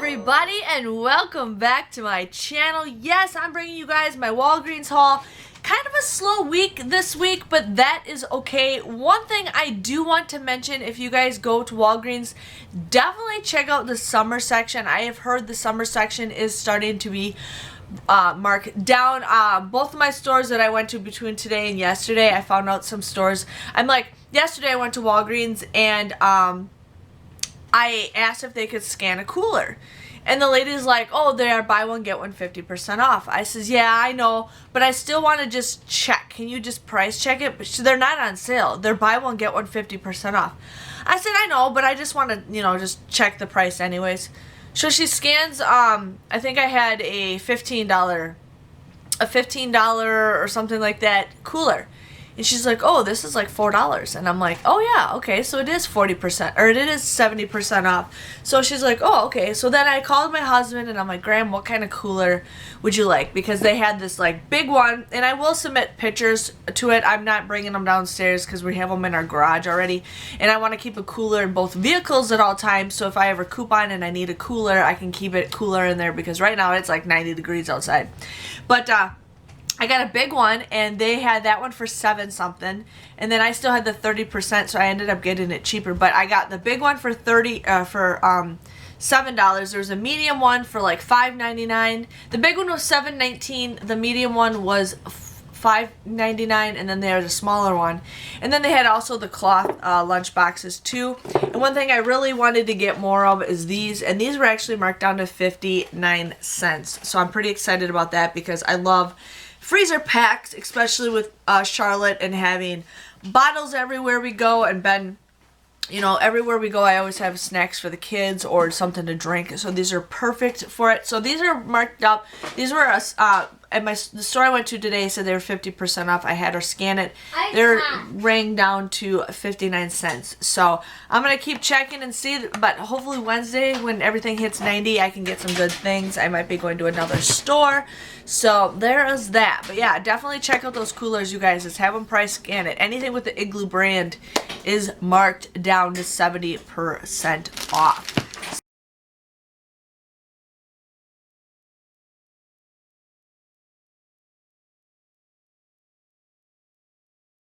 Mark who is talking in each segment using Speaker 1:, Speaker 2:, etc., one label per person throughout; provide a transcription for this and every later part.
Speaker 1: everybody, and welcome back to my channel. Yes, I'm bringing you guys my Walgreens haul. Kind of a slow week this week, but that is okay. One thing I do want to mention, if you guys go to Walgreens, definitely check out the summer section. I have heard the summer section is starting to be marked down. Both of my stores that I went to between today and yesterday, I found out some stores. Yesterday I went to Walgreens and I asked if they could scan a cooler. And the lady's like, oh, they are buy one, get one 50% off. I says, yeah, I know, but I still want to just check. Can you just price check it? But they're not on sale. They're buy one, get one 50% off. I said, I know, but I just want to, just check the price anyways. So she scans, I think I had a $15 or something like that cooler. And she's like, oh, this is like $4. And I'm like, oh yeah, okay, so it is 40%, or it is 70% off. So she's like, oh, okay. So then I called my husband and I'm like, Graham, what kind of cooler would you like? Because they had this like big one, and I will submit pictures to it. I'm not bringing them downstairs because we have them in our garage already. And I want to keep a cooler in both vehicles at all times. So if I ever coupon and I need a cooler, I can keep it cooler in there, because right now it's like 90 degrees outside. But, I got a big one, and they had that one for $7 something, and then I still had the 30%, so I ended up getting it cheaper. But I got the big one for $7. There's a medium one for like $5.99. The big one was $7.19. The medium one was $5.99, and then there's a smaller one. And then they had also the cloth lunch boxes too. And one thing I really wanted to get more of is these, and these were actually marked down to 59 cents. So I'm pretty excited about that, because I love freezer packs, especially with Charlotte, and having bottles everywhere we go. And Ben, everywhere we go, I always have snacks for the kids or something to drink. So these are perfect for it. So these are marked up. These were at the store I went to today, said they were 50% off. I had her scan it. They're rang down to 59 cents. So I'm going to keep checking and see, but hopefully Wednesday, when everything hits 90, I can get some good things. I might be going to another store. So there is that. But yeah, definitely check out those coolers, you guys. Just have them price scan it. Anything with the Igloo brand is marked down to 70% off.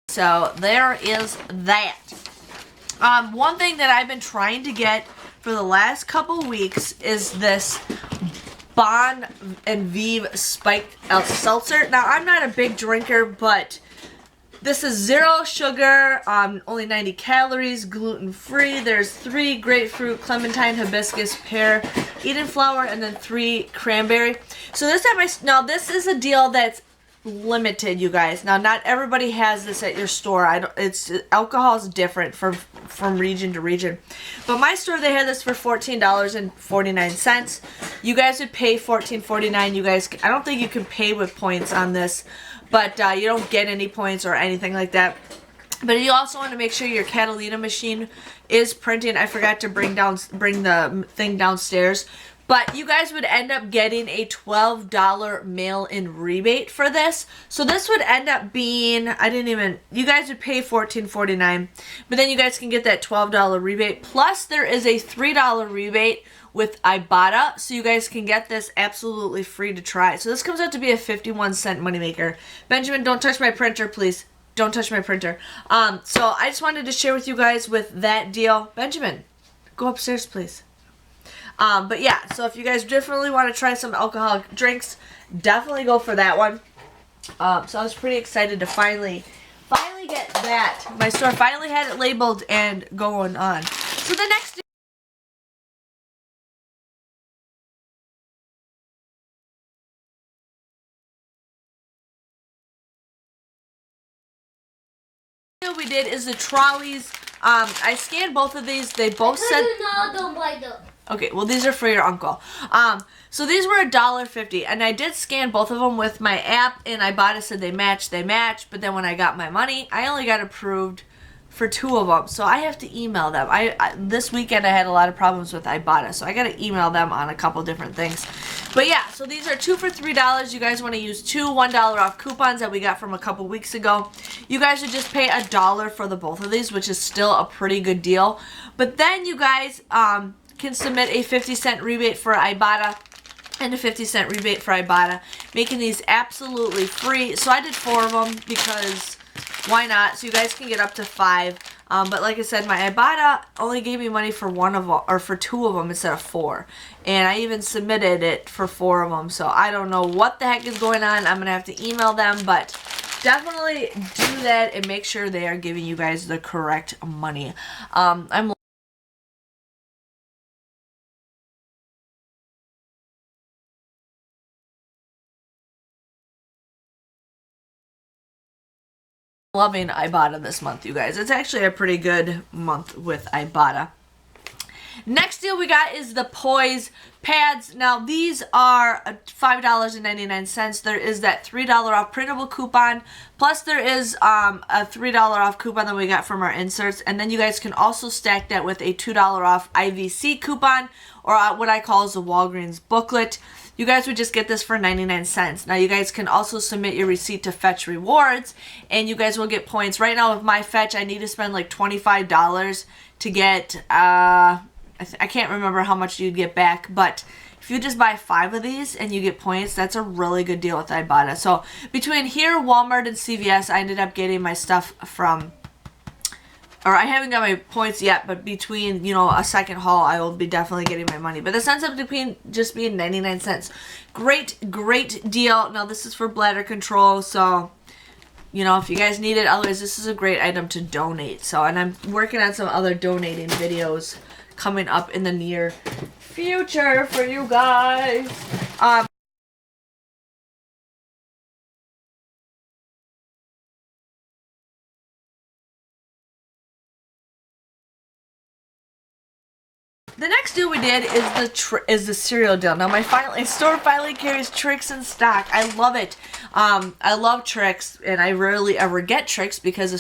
Speaker 1: So there is that. One thing that I've been trying to get for the last couple weeks is this Bon and Vive spiked seltzer. Now, I'm not a big drinker, but this is 0 sugar, only 90 calories, gluten-free. There's 3 grapefruit, clementine, hibiscus, pear, Eden flower, and then 3 cranberry. So this is a deal that's limited, you guys. Now, not everybody has this at your store. Alcohol is different from region to region. But my store, they had this for $14.49. You guys would pay $14.49. You guys, I don't think you can pay with points on this, but you don't get any points or anything like that. But you also want to make sure your Catalina machine is printing. I forgot to bring the thing downstairs. But you guys would end up getting a $12 mail-in rebate for this. So this would end up being, you guys would pay $14.49. But then you guys can get that $12 rebate. Plus there is a $3 rebate with Ibotta. So you guys can get this absolutely free to try. So this comes out to be a 51-cent moneymaker. Benjamin, don't touch my printer, please. Don't touch my printer. So I just wanted to share with you guys with that deal. Benjamin, go upstairs, please. But yeah, so if you guys definitely want to try some alcoholic drinks, definitely go for that one. So I was pretty excited to finally get that. My store finally had it labeled and going on. So the next deal we did is the trolleys. I scanned both of these. They both said
Speaker 2: don't buy them.
Speaker 1: Okay, well, these are for your uncle. So these were $1.50, and I did scan both of them with my app, and Ibotta said they match, but then when I got my money, I only got approved for 2 of them, so I have to email them. This weekend I had a lot of problems with Ibotta, so I got to email them on a couple different things. But yeah, so these are 2 for $3. You guys want to use 2 $1 off coupons that we got from a couple weeks ago. You guys would just pay $1 for the both of these, which is still a pretty good deal. But then you guys, can submit a 50-cent rebate for Ibotta and a 50-cent rebate for Ibotta, making these absolutely free. So I did 4 of them because why not? So you guys can get up to 5. But like I said, my Ibotta only gave me money for 1 of them, or for 2 of them instead of 4. And I even submitted it for 4 of them. So I don't know what the heck is going on. I'm going to have to email them, but definitely do that and make sure they are giving you guys the correct money. I'm loving Ibotta this month, you guys. It's actually a pretty good month with Ibotta. Next deal we got is the Poise Pads. Now these are $5.99. There is that $3 off printable coupon, plus there is a $3 off coupon that we got from our inserts, and then you guys can also stack that with a $2 off IVC coupon, or what I call is the Walgreens booklet. You guys would just get this for 99 cents. Now you guys can also submit your receipt to Fetch Rewards, and you guys will get points. Right now with my Fetch, I need to spend like $25 to get, I can't remember how much you'd get back, but if you just buy 5 of these and you get points, that's a really good deal with Ibotta. So between here, Walmart, and CVS, I ended up getting my stuff from, or I haven't got my points yet, but between, you know, a second haul, I will be definitely getting my money. But this ends up between just being 99 cents. Great, great deal. Now this is for bladder control, so, you know, if you guys need it, otherwise this is a great item to donate. So, and I'm working on some other donating videos coming up in the near future for you guys. The next deal we did is the cereal deal. Now my store finally carries Trix in stock. I love it. I love Trix, and I rarely ever get Trix because the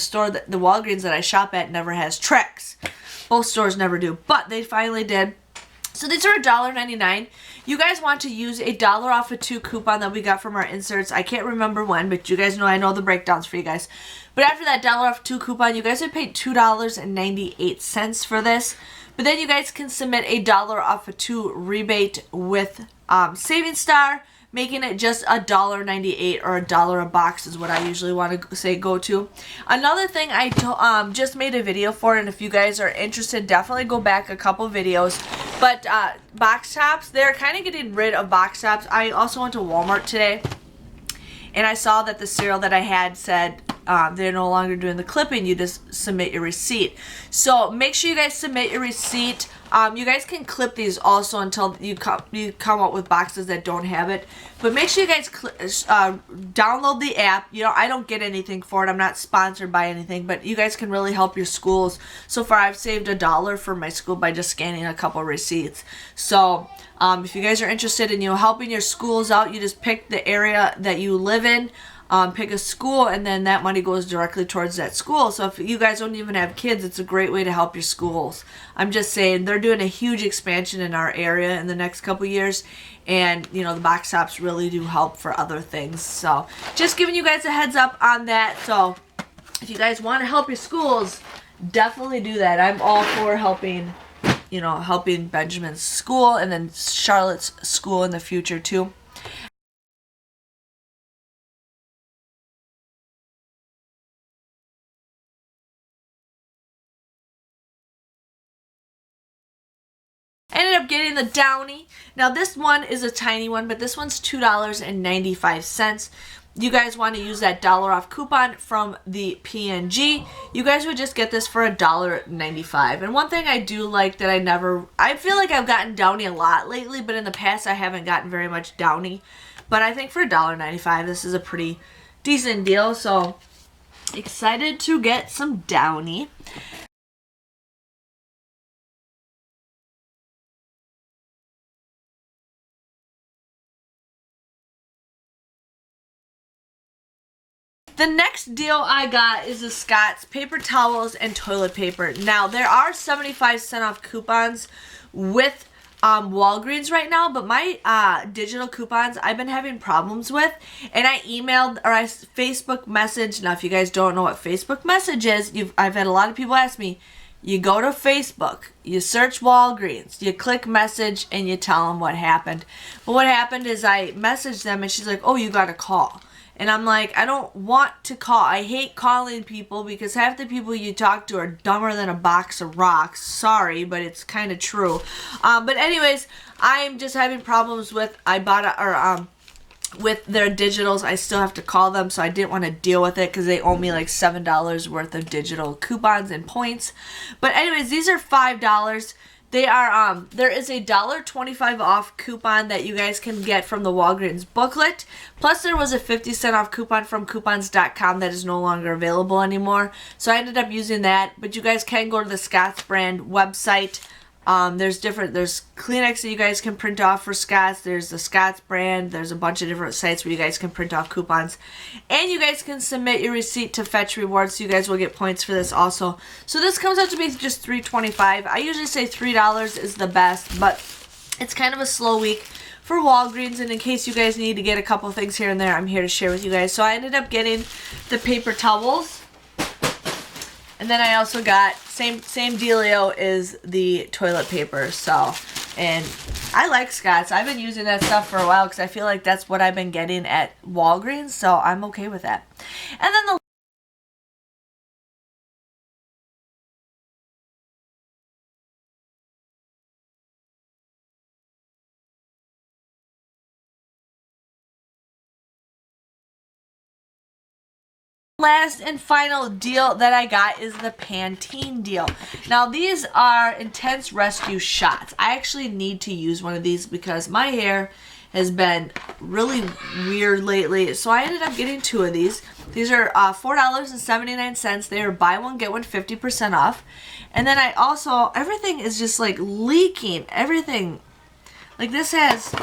Speaker 1: Walgreens that I shop at never has Trix. Both stores never do, but they finally did. So these are $1.99. You guys want to use a $1 off of 2 coupon that we got from our inserts. I can't remember when, but you guys know I know the breakdowns for you guys. But after that $1 off 2 coupon, you guys would pay $2.98 for this. But then you guys can submit a $1 off of 2 rebate with Savings Star, making it just $1.98 or $1 a box is what I usually want to say go to. Another thing I just made a video for, and if you guys are interested, definitely go back a couple videos. But box tops, they're kind of getting rid of box tops. I also went to Walmart today, and I saw that the cereal that I had said they're no longer doing the clipping. You just submit your receipt. So make sure you guys submit your receipt. You guys can clip these also until you come up with boxes that don't have it. But make sure you guys download the app. You know, I don't get anything for it. I'm not sponsored by anything, but you guys can really help your schools. So far, I've saved $1 for my school by just scanning a couple receipts. So if you guys are interested in helping your schools out, you just pick the area that you live in. Pick a school, and then that money goes directly towards that school. So if you guys don't even have kids, it's a great way to help your schools. I'm just saying, they're doing a huge expansion in our area in the next couple years, and you know, the box tops really do help for other things. So just giving you guys a heads up on that. So if you guys want to help your schools, definitely do that. I'm all for helping, you know, helping Benjamin's school and then Charlotte's school in the future too. Ended up getting the Downy. Now this one is a tiny one, but this one's $2.95. You guys want to use that $1 off coupon from the P&G. You guys would just get this for $1.95. And one thing I do like that I feel like I've gotten Downy a lot lately, but in the past I haven't gotten very much Downy. But I think for $1.95 this is a pretty decent deal. So excited to get some Downy. The next deal I got is the Scott's paper towels and toilet paper. Now, there are 75% off coupons with Walgreens right now, but my digital coupons I've been having problems with, and I emailed or I Facebook messaged. Now, if you guys don't know what Facebook message is, I've had a lot of people ask me, You go to Facebook, you search Walgreens, you click message, and you tell them what happened. But what happened is I messaged them, and she's like, oh, you got to call. And I'm like, I don't want to call. I hate calling people because half the people you talk to are dumber than a box of rocks. Sorry, but it's kind of true. But anyways, I'm just having problems with Ibotta, or with their digitals. I still have to call them, so I didn't want to deal with it because they owe me like $7 worth of digital coupons and points. But anyways, these are $5. They are, there is a $1.25 off coupon that you guys can get from the Walgreens booklet. Plus there was a 50-cent off coupon from coupons.com that is no longer available anymore. So I ended up using that, but you guys can go to the Scott's brand website. There's Kleenex that you guys can print off for Scott's. There's the Scott's brand. There's a bunch of different sites where you guys can print off coupons. And you guys can submit your receipt to Fetch Rewards, so you guys will get points for this also. So this comes out to be just $3.25. I usually say $3 is the best, but it's kind of a slow week for Walgreens, and in case you guys need to get a couple things here and there, I'm here to share with you guys. So I ended up getting the paper towels. And then I also got, same dealio, is the toilet paper. So, and I like Scott's. I've been using that stuff for a while because I feel like that's what I've been getting at Walgreens. So I'm okay with that. And then the last and final deal that I got is the Pantene deal. Now these are intense rescue shots. I actually need to use one of these because my hair has been really weird lately. So I ended up getting two of these. These are $4.79. They are buy one get one 50% off. And then I also, everything is just like leaking. Everything, like this has,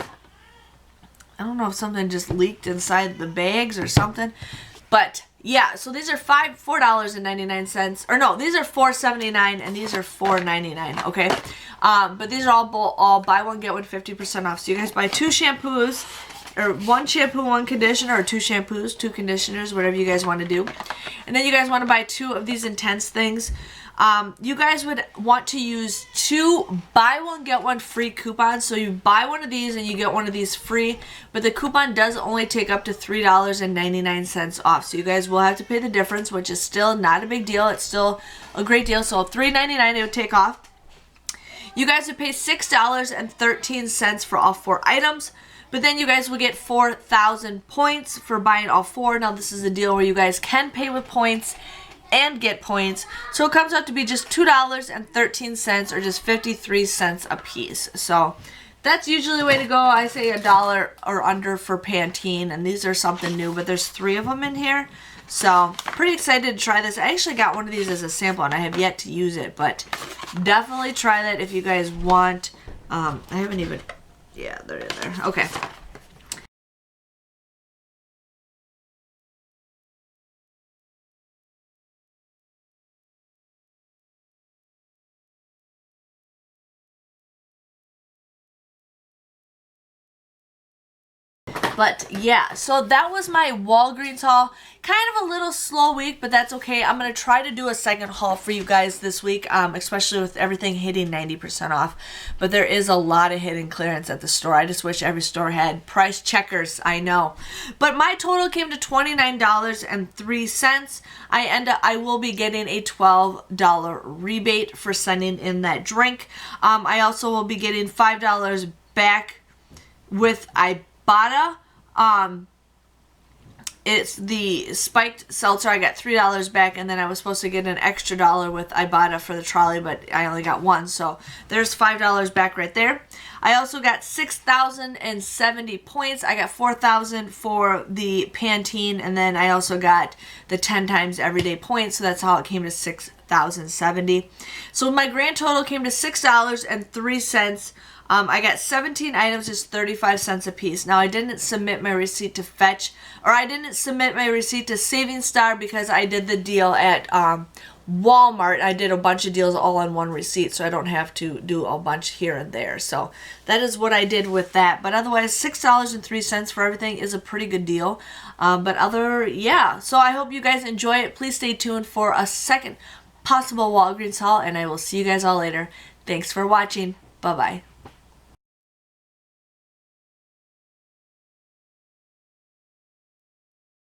Speaker 1: I don't know if something just leaked inside the bags or something, but yeah, so these are $4.99, or no, these are $4.79 and these are $4.99, okay? But these are all buy one get one 50% off. So you guys buy two shampoos, or one shampoo, one conditioner, or two shampoos, two conditioners, whatever you guys want to do. And then you guys want to buy two of these intense things. You guys would want to use two buy one get one free coupons. So you buy one of these and you get one of these free, but the coupon does only take up to $3.99 off. So you guys will have to pay the difference, which is still not a big deal. It's still a great deal. So $3.99 it would take off. You guys would pay $6.13 for all four items. But then you guys will get 4,000 points for buying all four. Now this is a deal where you guys can pay with points and get points. So it comes out to be just $2.13 or just 53 cents a piece. So that's usually the way to go. I say $1 or under for Pantene, and these are something new, but there's 3 of them in here. So pretty excited to try this. I actually got one of these as a sample and I have yet to use it, but definitely try that if you guys want. I haven't even, yeah, they're in there. Okay. But yeah, so that was my Walgreens haul. Kind of a little slow week, but that's okay. I'm going to try to do a second haul for you guys this week, especially with everything hitting 90% off. But there is a lot of hidden clearance at the store. I just wish every store had price checkers, I know. But my total came to $29.03. I will be getting a $12 rebate for sending in that drink. I also will be getting $5 back with Ibotta. It's the spiked seltzer. I got $3 back, and then I was supposed to get an extra $1 with Ibotta for the trolley, but I only got one, so there's $5 back right there. I also got 6,070 points. I got 4,000 for the Pantene, and then I also got the 10 times everyday points, so that's how it came to 6,070. So my grand total came to $6.03. I got 17 items, just 35 cents a piece. Now, I didn't submit my receipt to Fetch, or I didn't submit my receipt to Saving Star because I did the deal at Walmart. I did a bunch of deals all on one receipt, so I don't have to do a bunch here and there. So that is what I did with that. But otherwise, $6.03 for everything is a pretty good deal. Yeah. So I hope you guys enjoy it. Please stay tuned for a second possible Walgreens haul, and I will see you guys all later. Thanks for watching. Bye-bye.